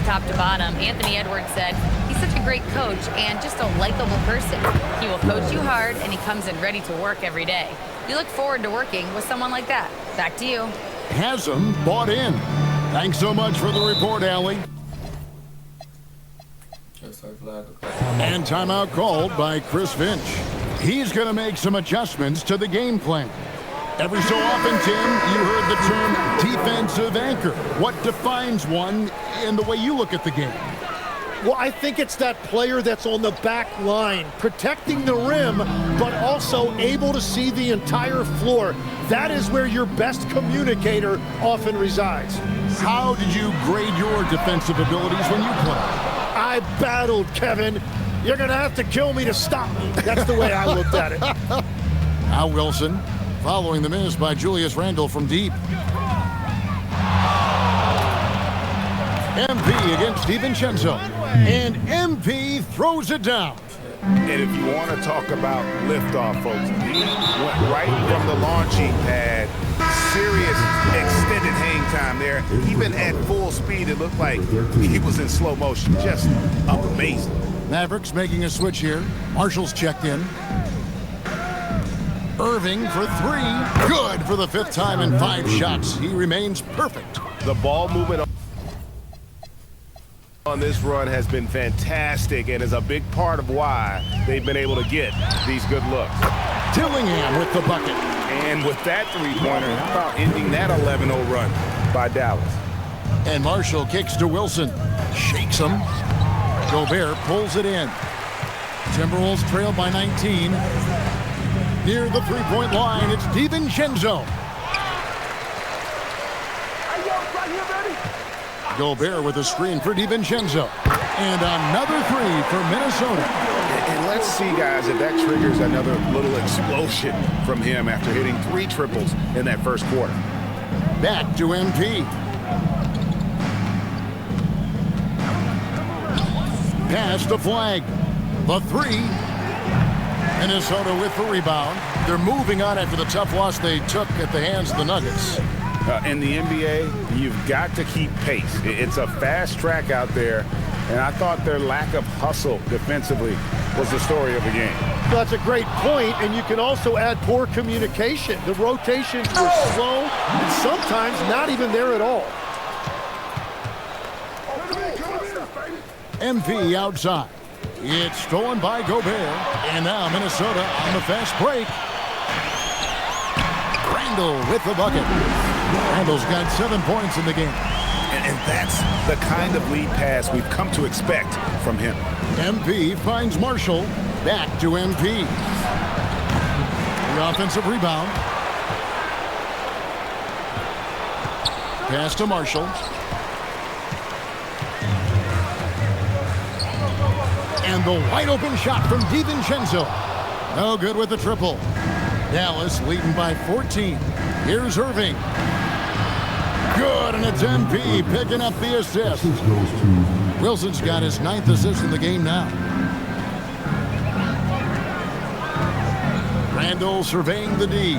top to bottom, Anthony Edwards said he's such a great coach and just a likable person. He will coach you hard, and he comes in ready to work every day. You look forward to working with someone like that. Back to you. Hasn't bought in. Thanks so much for the report, Allie. And timeout called by Chris Finch. He's going to make some adjustments to the game plan. Every so often, Tim, you heard the term defensive anchor. What defines one in the way you look at the game? Well, I think it's that player that's on the back line, protecting the rim, but also able to see the entire floor. That is where your best communicator often resides. How did you grade your defensive abilities when you played? I battled, Kevin. You're going to have to kill me to stop me. That's the way I looked at it. Al Wilson following the miss by Julius Randle from deep. MP against DiVincenzo. And MP throws it down. And if you want to talk about liftoff, folks, he went right from the launching pad. Serious extended hang time there. Even at full speed, it looked like he was in slow motion. Just amazing. Mavericks making a switch here. Marshall's checked in. Irving for three. Good for the fifth time in 5 shots. He remains perfect. The ball movement on this run has been fantastic and is a big part of why they've been able to get these good looks. Dillingham with the bucket. And with that three-pointer, how about ending that 11-0 run by Dallas? And Marshall kicks to Wilson. Shakes him. Gobert pulls it in. Timberwolves trail by 19. Near the three-point line, it's DiVincenzo. Gobert with a screen for DiVincenzo. And another three for Minnesota. And let's see, guys, if that triggers another little explosion from him after hitting 3 triples in that first quarter. Back to MP. Pass to Flag. The three. Minnesota with the rebound. They're moving on after the tough loss they took at the hands of the Nuggets. In the NBA, you've got to keep pace. It's a fast track out there, and I thought their lack of hustle defensively was the story of the game. That's a great point, and you can also add poor communication. The rotations were slow and sometimes not even there at all. MP outside. It's stolen by Gobert, and now Minnesota on the fast break. Randle with the bucket. Randle's got 7 points in the game. And that's the kind of lead pass we've come to expect from him. MP finds Marshall. Back to MP. The offensive rebound. Pass to Marshall. And the wide open shot from DiVincenzo. No good with the triple. Dallas leading by 14. Here's Irving. Good, and it's MP picking up the assist. Wilson's got his 9th assist in the game now. Randle surveying the D.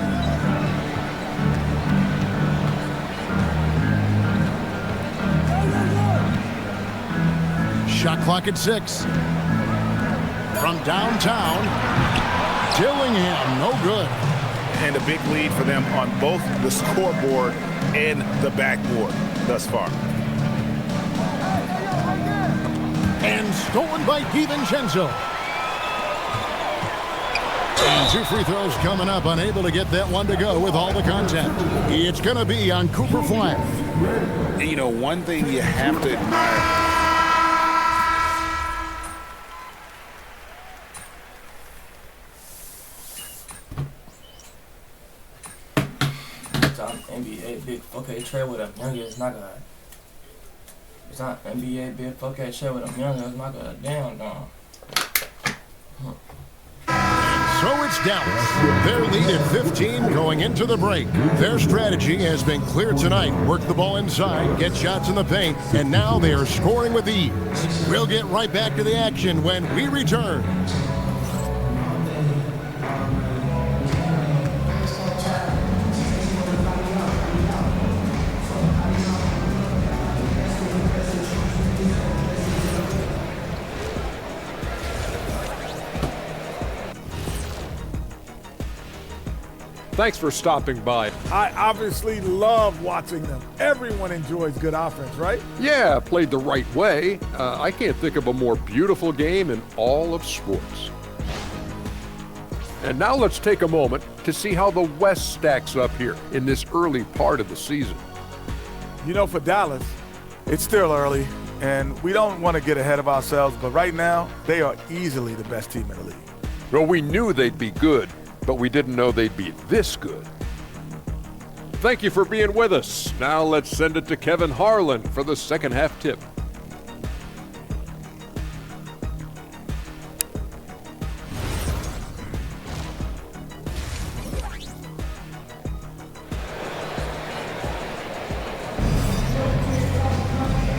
Shot clock at 6. From downtown, Dillingham, no good. And a big lead for them on both the scoreboard and the backboard thus far. And stolen by DiVincenzo. And 2 free throws coming up, unable to get that one to go with all the contact. It's going to be on Cooper Flag. And you know, one thing you have to admire. NBA big okay trade with a younger is not good. It's not NBA big okay trade with a younger is not good. Damn dog. So it's Dallas. Their lead at 15 going into the break. Their strategy has been clear tonight. Work the ball inside, get shots in the paint, and now they are scoring with ease. We'll get right back to the action when we return. Thanks for stopping by. I obviously love watching them. Everyone enjoys good offense, right? Yeah, played the right way. I can't think of a more beautiful game in all of sports. And now let's take a moment to see how the West stacks up here in this early part of the season. You know, for Dallas, it's still early, and we don't want to get ahead of ourselves, but right now, they are easily the best team in the league. Well, we knew they'd be good, but we didn't know they'd be this good. Thank you for being with us. Now let's send it to Kevin Harlan for the second half tip.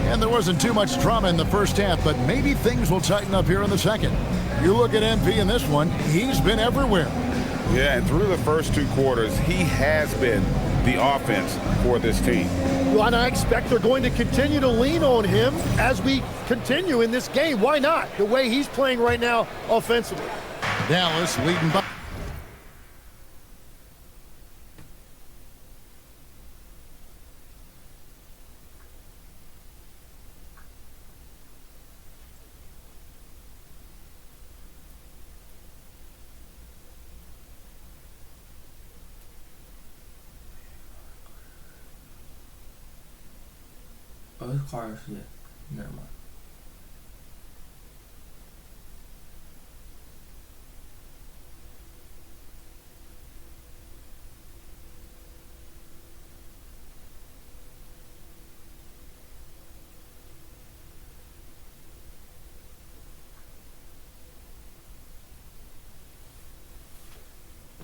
And there wasn't too much drama in the first half, but maybe things will tighten up here in the second. You look at MP in this one, he's been everywhere. Yeah, and through the first 2 quarters, he has been the offense for this team. Well, and I expect they're going to continue to lean on him as we continue in this game. Why not? The way he's playing right now offensively. Dallas leading by. Oh, his car is shit. Never mind.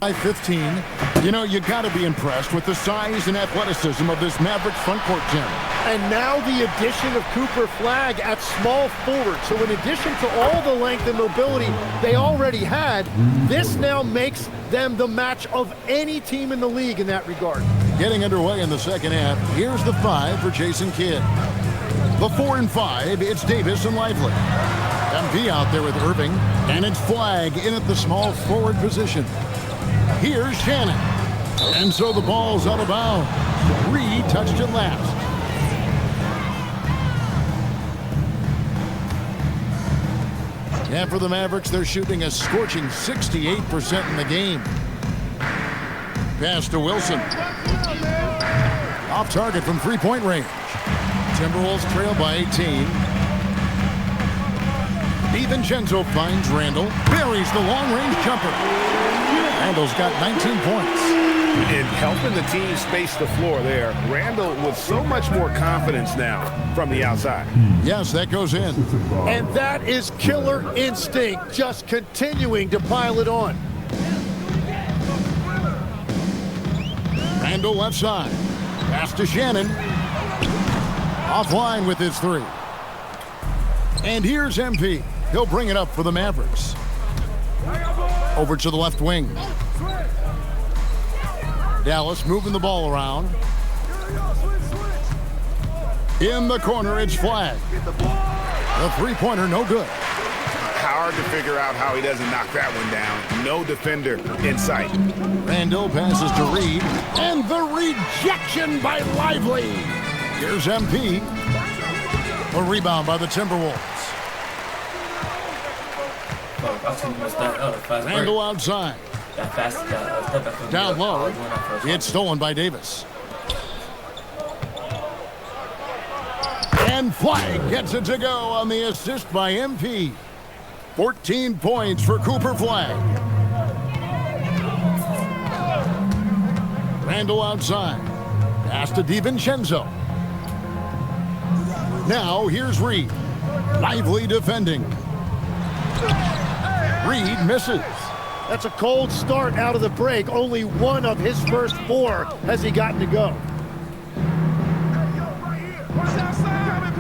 By 15, you know, you got to be impressed with the size and athleticism of this Mavericks front court gym. And now the addition of Cooper Flagg at small forward. So in addition to all the length and mobility they already had, this now makes them the match of any team in the league in that regard. Getting underway in the second half, here's the 5 for Jason Kidd. The 4 and 5, it's Davis and Lively. MP out there with Irving, and it's Flagg in at the small forward position. Here's Shannon. And so the ball's out of bounds. Reed touched it last. And for the Mavericks, they're shooting a scorching 68% in the game. Pass to Wilson. Off target from three-point range. Timberwolves trail by 18. DiVincenzo finds Randall. Buries the long-range jumper. Randall's got 19 points. And helping the team space the floor there. Randall with so much more confidence now from the outside. Yes, that goes in. And that is killer instinct, just continuing to pile it on. Randall left side. Pass to Shannon. Offline with his 3. And here's MP. He'll bring it up for the Mavericks. Over to the left wing. Dallas moving the ball around. In the corner, it's Flagg. The three-pointer, no good. Hard to figure out how he doesn't knock that one down. No defender in sight. Randall passes to Reed. And the rejection by Lively. Here's MP. A rebound by the Timberwolves. Randall outside. Down low. It's stolen by Davis. And Flagg gets it to go on the assist by MP. 14 points for Cooper Flagg. Randall outside. Pass to DiVincenzo. Now here's Reed. Lively defending. Reed misses. That's a cold start out of the break. Only one of his first 4 has he gotten to go.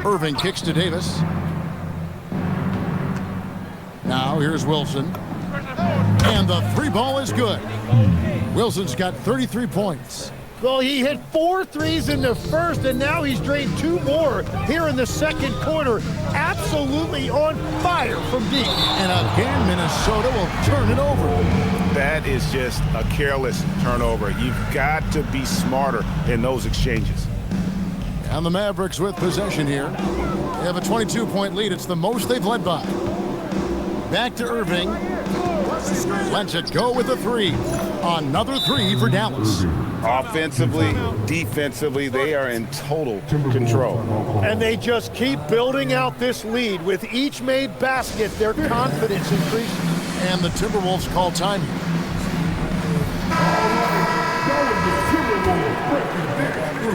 Irving kicks to Davis. Now here's Wilson. And the 3 ball is good. Wilson's got 33 points. Well, he hit 4 threes in the first, and now he's drained 2 more here in the second quarter. Absolutely on fire from deep. And again, Minnesota will turn it over. That is just a careless turnover. You've got to be smarter in those exchanges. And the Mavericks with possession here. They have a 22-point lead. It's the most they've led by. Back to Irving. Lets it go with a three. Another three for Dallas. Offensively, defensively, they are in total control. And they just keep building out this lead. With each made basket, their confidence increases. And the Timberwolves call time.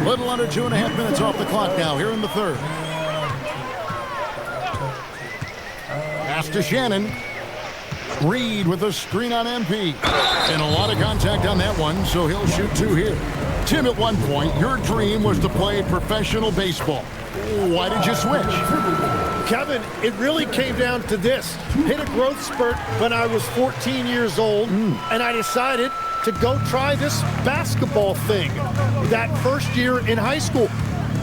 Little under 2.5 minutes off the clock now here in the third. Pass to Shannon. Reed with a screen on MP. And a lot of contact on that one, so he'll shoot two here. Tim, at one point, your dream was to play professional baseball. Why did you switch? Kevin, it really came down to this. Hit a growth spurt when I was 14 years old, and I decided to go try this basketball thing that first year in high school.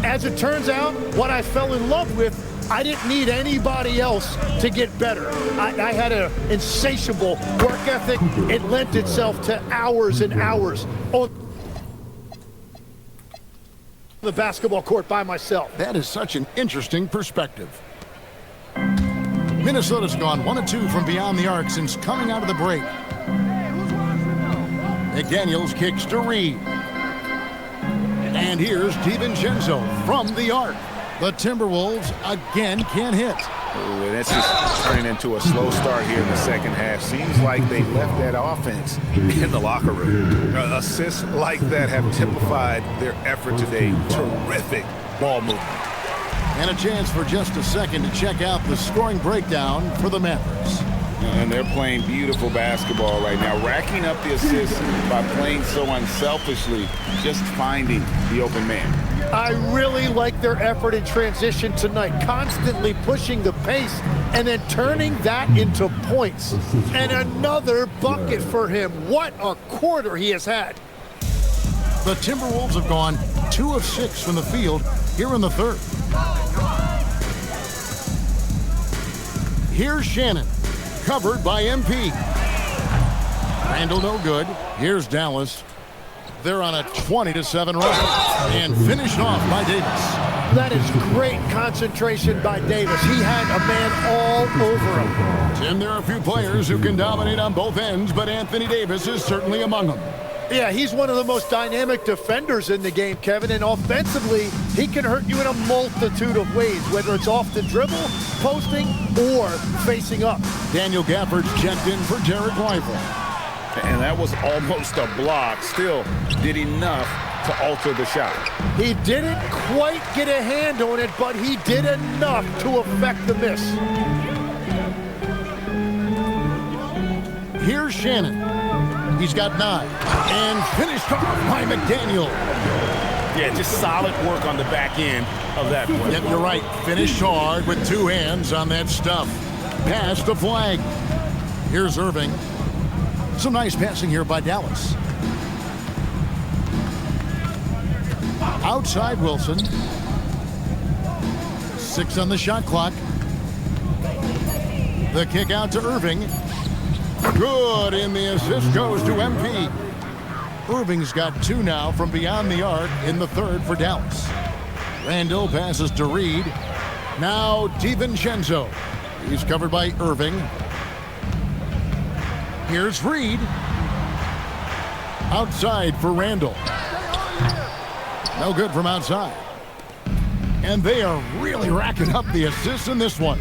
As it turns out, what I fell in love with, I didn't need anybody else to get better. I had an insatiable work ethic. It lent itself to hours and hours on the basketball court by myself. That is such an interesting perspective. Minnesota's gone 1 of 2 from beyond the arc since coming out of the break. McDaniels kicks to Reed. And here's DiVincenzo from the arc. The Timberwolves again can't hit. Ooh, and it's just turning into a slow start here in the second half. Seems like they left that offense in the locker room. Assists like that have typified their effort today. Terrific ball movement. And a chance for just a second to check out the scoring breakdown for the Mavericks. And they're playing beautiful basketball right now, racking up the assists by playing so unselfishly, just finding the open man. I really like their effort in transition tonight, constantly pushing the pace and then turning that into points. And another bucket for him. What a quarter he has had. The Timberwolves have gone 2 of 6 from the field here in the third. Here's Shannon, covered by MP. Randall no good. Here's Dallas. They're on a 20-7 run and finished off by Davis. That is great concentration by Davis. He had a man all over him. Tim, there are a few players who can dominate on both ends, but Anthony Davis is certainly among them. Yeah, he's one of the most dynamic defenders in the game, Kevin, and offensively, he can hurt you in a multitude of ways, whether it's off the dribble, posting, or facing up. Daniel Gafford's checked in for Derek Rifle. And that was almost a block. Still did enough to alter the shot. He didn't quite get a hand on it, but he did enough to affect the miss. Here's Shannon. He's got 9. And finished off by McDaniel. Yeah, just solid work on the back end of that play. Yep, you're right. Finished hard with 2 hands on that stuff. Pass the flag. Here's Irving. Some nice passing here by Dallas. Outside Wilson. 6 on the shot clock. The kick out to Irving. Good, and the assist goes to MP. Irving's got 2 now from beyond the arc in the third for Dallas. Randall passes to Reed. Now DiVincenzo. He's covered by Irving. Here's Reed. Outside for Randall. No good from outside. And they are really racking up the assists in this one.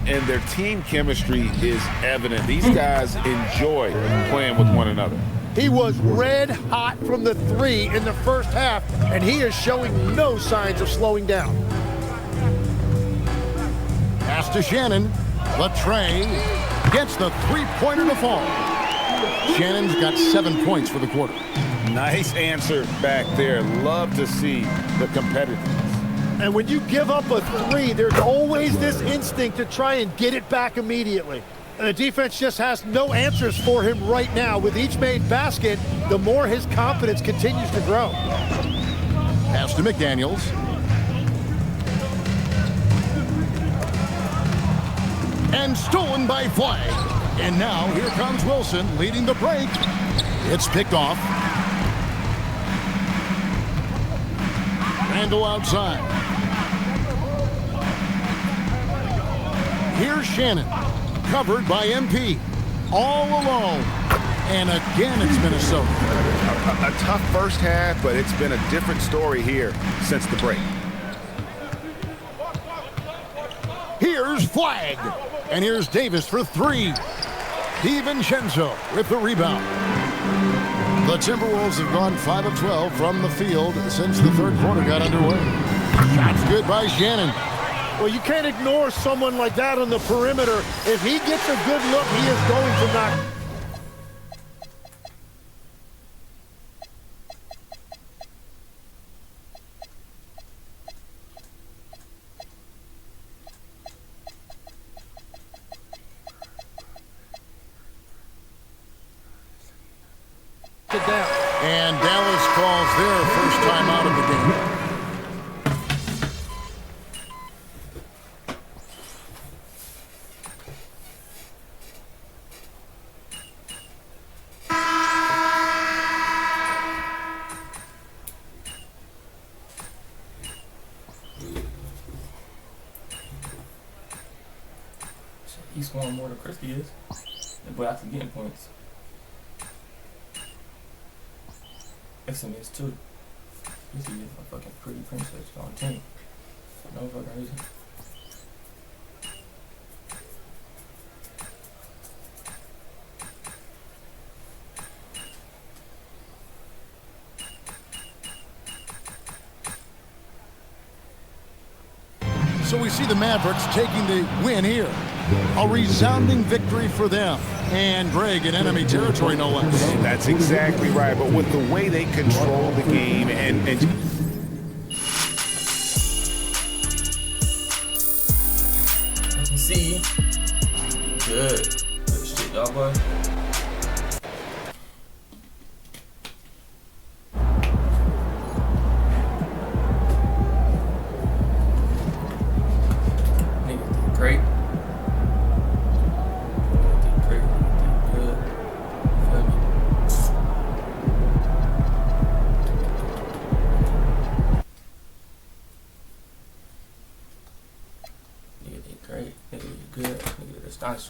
And their team chemistry is evident. These guys enjoy playing with one another. He was red hot from the 3 in the first half, and he is showing no signs of slowing down. Pass to Shannon. Latre gets the 3-pointer to fall. Shannon's got 7 points for the quarter. Nice answer back there. Love to see the competitiveness. And when you give up a 3, there's always this instinct to try and get it back immediately. And the defense just has no answers for him right now. With each made basket, the more his confidence continues to grow. Pass to McDaniels. And stolen by Flag. And now here comes Wilson leading the break. It's picked off. Randall outside. Here's Shannon, covered by MP. All alone. And again, it's Minnesota. A tough first half, but it's been a different story here since the break. Here's Flag. And here's Davis for three. DiVincenzo with the rebound. The Timberwolves have gone 5 of 12 from the field since the third quarter got underway. Shots good by Shannon. Well, you can't ignore someone like that on the perimeter. If he gets a good look, he is going to knock. Down. And Dallas calls their first time out of the game. He's scoring more than Christie is. The boy actually getting points. Exum is too. This is a fucking pretty princess on team. No fucking reason. So we see the Mavericks taking the win here. A resounding victory for them. And Greg in enemy territory, no less. That's exactly right. But with the way they control the game and I can see. Good. Good shit, y'all, boy. Nigga, great. Great, nigga, you good, nigga, that's nice.